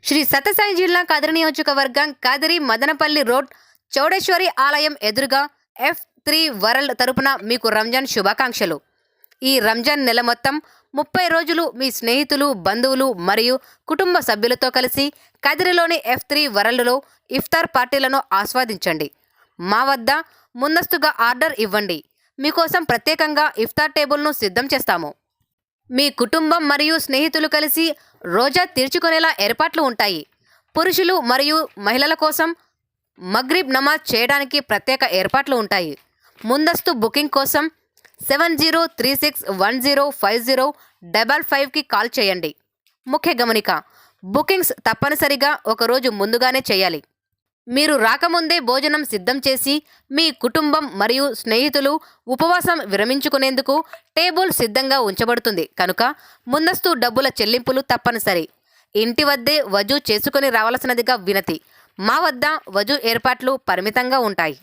శ్రీ సత్యసాయి జిల్లా కదిరి నియోజకవర్గం కదిరి మదనపల్లి రోడ్ చౌడేశ్వరి ఆలయం ఎదురుగా F3 వరల్డ్ తరపున మీకు రంజాన్ శుభాకాంక్షలు. ఈ రంజాన్ నెల మొత్తం 30 రోజులు మీ స్నేహితులు, బంధువులు మరియు కుటుంబ సభ్యులతో కలిసి కదిరిలోని F3 వరల్డ్లో ఇఫ్తార్ పార్టీలను ఆస్వాదించండి. మా వద్ద ముందస్తుగా ఆర్డర్ ఇవ్వండి. మీకోసం ప్రత్యేకంగా ఇఫ్తార్ టేబుల్ను సిద్ధం చేస్తాము. మీ కుటుంబం మరియు స్నేహితులు కలిసి రోజా తీర్చుకునేలా ఏర్పాట్లు ఉంటాయి. పురుషులు మరియు మహిళల కోసం మగ్రిబ్ నమాజ్ చేయడానికి ప్రత్యేక ఏర్పాట్లు ఉంటాయి. ముందస్తు బుకింగ్ కోసం 7036105055కి కాల్ చేయండి. ముఖ్య గమనిక: బుకింగ్స్ తప్పనిసరిగా ఒకరోజు ముందుగానే చేయాలి. మీరు రాకముందే భోజనం సిద్ధం చేసి మీ కుటుంబం మరియు స్నేహితులు ఉపవాసం విరమించుకునేందుకు టేబుల్ సిద్ధంగా ఉంచబడుతుంది కనుక ముందస్తు డబ్బుల చెల్లింపులు తప్పనిసరి. ఇంటి వద్దే వజూ చేసుకుని రావాల్సినదిగా వినతి. మా వద్ద వజూ ఏర్పాట్లు పరిమితంగా ఉంటాయి.